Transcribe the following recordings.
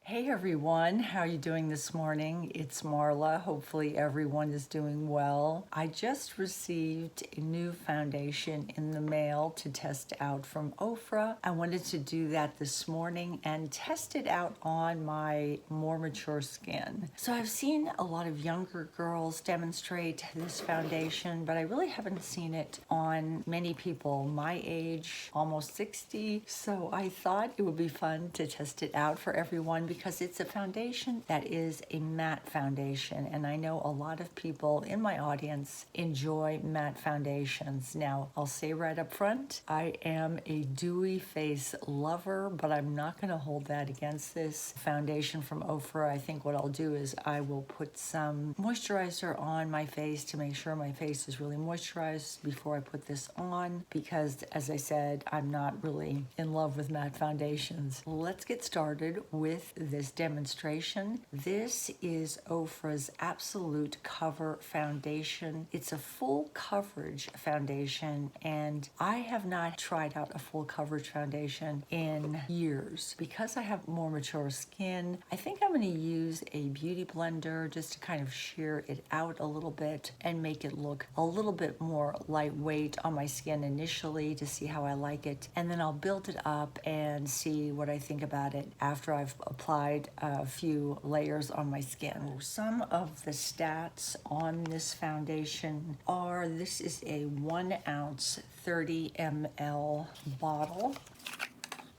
Hey everyone, how are you doing this morning? It's Marla. Hopefully everyone is doing well. I just received a new foundation in the mail to test out from OFRA. I wanted to do that this morning and test it out on my more mature skin. So I've seen a lot of younger girls demonstrate this foundation, but I really haven't seen it on many people my age, almost 60. So I thought it would be fun to test it out for everyone because it's a foundation that is a matte foundation, and I know a lot of people in my audience enjoy matte foundations. Now, I'll say right up front, I am a dewy face lover, but I'm not going to hold that against this foundation from OFRA. I think what I'll do is I will put some moisturizer on my face to make sure my face is really moisturized before I put this on, because as I said, I'm not really in love with matte foundations. Let's get started with this demonstration. This is OFRA's Absolute Cover Foundation. It's a full coverage foundation, and I have not tried out a full coverage foundation in years. Because I have more mature skin, I think I'm going to use a beauty blender just to kind of shear it out a little bit and make it look a little bit more lightweight on my skin initially to see how I like it, and then I'll build it up and see what I think about it after I've applied a few layers on my skin. Some of the stats on this foundation are: this is a 1 ounce 30 ml bottle.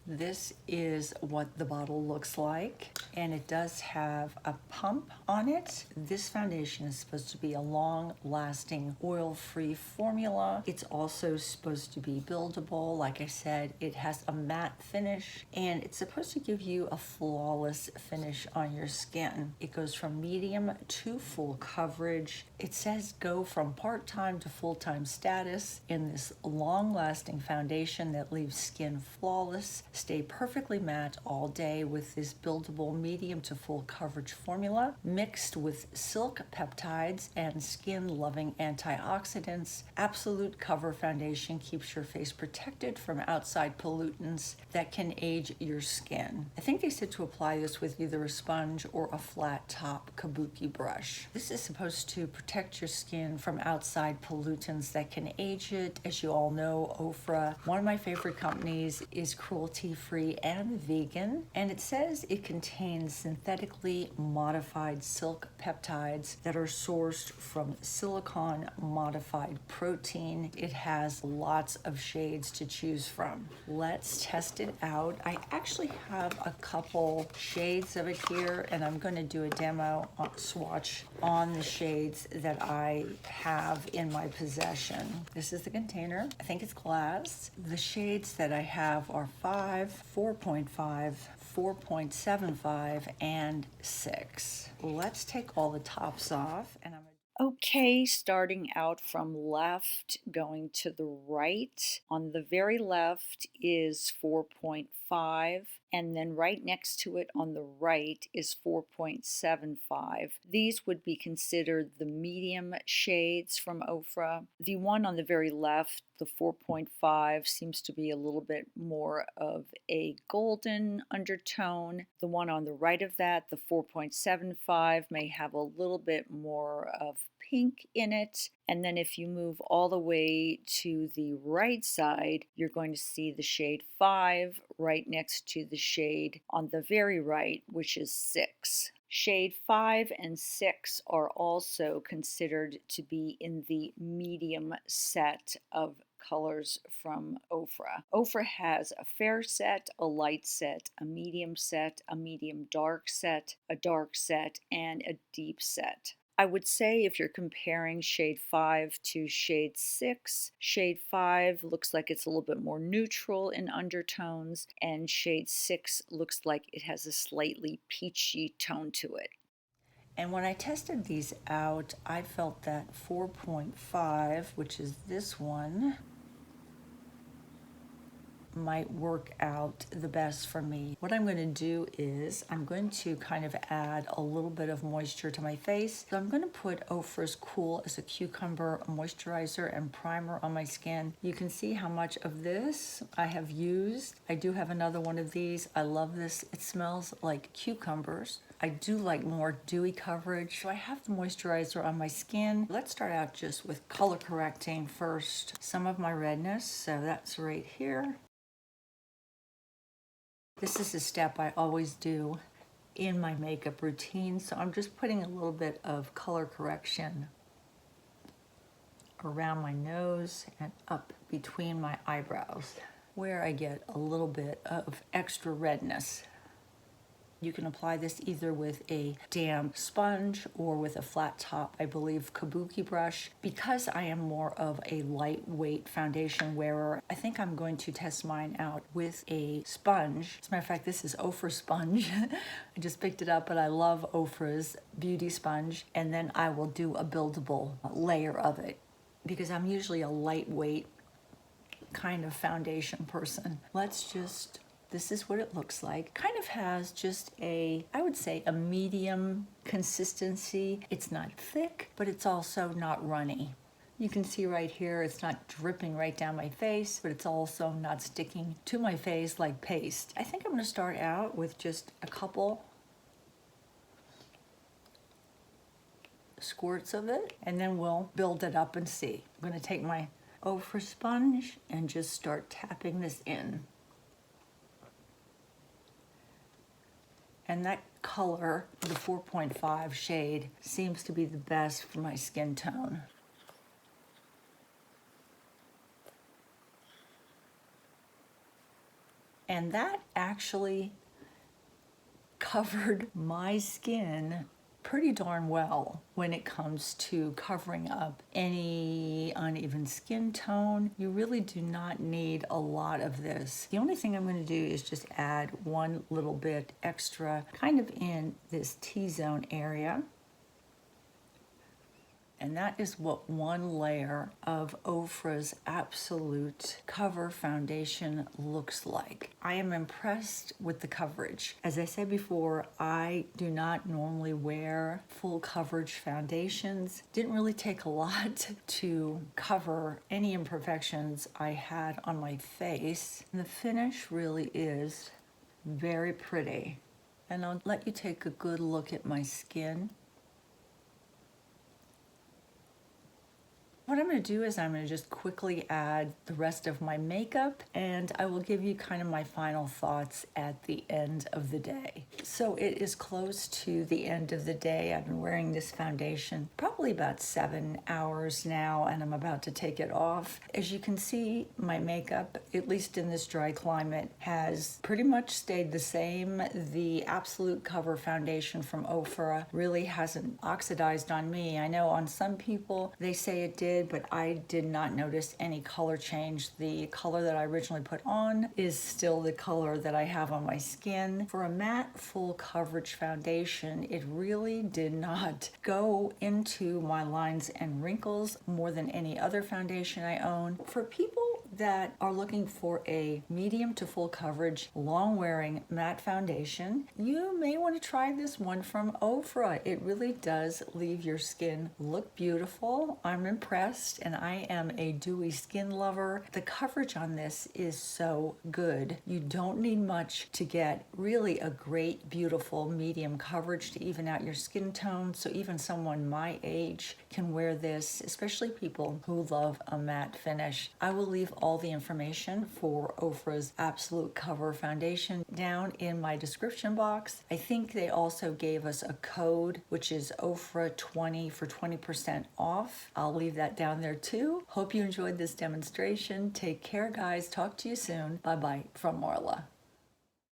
This is what the bottle looks like, and it does have a pump on it. This foundation is supposed to be a long-lasting oil-free formula. It's also supposed to be buildable. Like I said, it has a matte finish, and it's supposed to give you a flawless finish on your skin. It goes from medium to full coverage. It says go from part-time to full-time status in this long-lasting foundation that leaves skin flawless. Stay perfectly matte all day with this buildable medium to full coverage formula mixed with silk peptides and skin-loving antioxidants. Absolute Cover Foundation keeps your face protected from outside pollutants that can age your skin. I think they said to apply this with either a sponge or a flat top kabuki brush. This is supposed to protect your skin from outside pollutants that can age it. As you all know, OFRA, one of my favorite companies, is cruelty-free and vegan, and it says it contains synthetically modified silk peptides that are sourced from silicone modified protein. It has lots of shades to choose from. Let's test it out. I actually have a couple shades of it here, and I'm going to do a demo swatch on the shades that I have in my possession. This is the container. I think it's glass. The shades that I have are 5, 4.5, 4.75, and 6. Let's take all the tops off, and Okay, starting out from left, going to the right. On the very left is 4.5, and then right next to it on the right is 4.75. These would be considered the medium shades from OFRA. The one on the very left, the 4.5, seems to be a little bit more of a golden undertone. The one on the right of that, the 4.75, may have a little bit more of pink in it. And then if you move all the way to the right side, you're going to see the shade 5 right next to the shade on the very right, which is 6. Shade 5 and 6 are also considered to be in the medium set of colors from OFRA. OFRA has a fair set, a light set, a medium dark set, a dark set, and a deep set. I would say if you're comparing shade 5 to shade 6, shade 5 looks like it's a little bit more neutral in undertones, and shade 6 looks like it has a slightly peachy tone to it. And when I tested these out, I felt that 4.5, which is this one, might work out the best for me. What I'm going to do is I'm going to kind of add a little bit of moisture to my face. So I'm going to put OFRA's Cool as a Cucumber moisturizer and primer on my skin. You can see how much of this I have used. I do have another one of these. I love this. It smells like cucumbers. I do like more dewy coverage. So I have the moisturizer on my skin. Let's start out just with color correcting first some of my redness. So that's right here. This is a step I always do in my makeup routine. So I'm just putting a little bit of color correction around my nose and up between my eyebrows where I get a little bit of extra redness. You can apply this either with a damp sponge or with a flat top, I believe, kabuki brush. Because I am more of a lightweight foundation wearer, I think I'm going to test mine out with a sponge. As a matter of fact, this is OFRA sponge. I just picked it up, but I love OFRA's beauty sponge. And then I will do a buildable layer of it because I'm usually a lightweight kind of foundation person. This is what it looks like. Kind of has just I would say a medium consistency. It's not thick, but it's also not runny. You can see right here, it's not dripping right down my face, but it's also not sticking to my face like paste. I think I'm gonna start out with just a couple squirts of it, and then we'll build it up and see. I'm gonna take my OFRA sponge and just start tapping this in. And that color, the 4.5 shade, seems to be the best for my skin tone. And that actually covered my skin pretty darn well when it comes to covering up any uneven skin tone. You really do not need a lot of this. The only thing I'm going to do is just add one little bit extra kind of in this T-zone area. And that is what one layer of OFRA's Absolute Cover Foundation looks like. I am impressed with the coverage. As I said before, I do not normally wear full coverage foundations. Didn't really take a lot to cover any imperfections I had on my face. And the finish really is very pretty. And I'll let you take a good look at my skin. What I'm going to do is I'm going to just quickly add the rest of my makeup, and I will give you kind of my final thoughts at the end of the day. So it is close to the end of the day. I've been wearing this foundation probably about 7 hours now, and I'm about to take it off. As you can see, my makeup, at least in this dry climate, has pretty much stayed the same. The Absolute Cover Foundation from OFRA really hasn't oxidized on me. I know on some people they say it did, but I did not notice any color change. The color that I originally put on is still the color that I have on my skin. For a matte full coverage foundation, it really did not go into my lines and wrinkles more than any other foundation I own. For people that are looking for a medium to full coverage, long wearing matte foundation, you may want to try this one from OFRA. It really does leave your skin look beautiful. I'm impressed, and I am a dewy skin lover. The coverage on this is so good. You don't need much to get really a great, beautiful medium coverage to even out your skin tone. So even someone my age can wear this, especially people who love a matte finish. I will leave all the information for OFRA's Absolute Cover Foundation down in my description box. I think they also gave us a code, which is OFRA20 for 20% off. I'll leave that down there too. Hope you enjoyed this demonstration. Take care, guys. Talk to you soon. Bye-bye from Marla.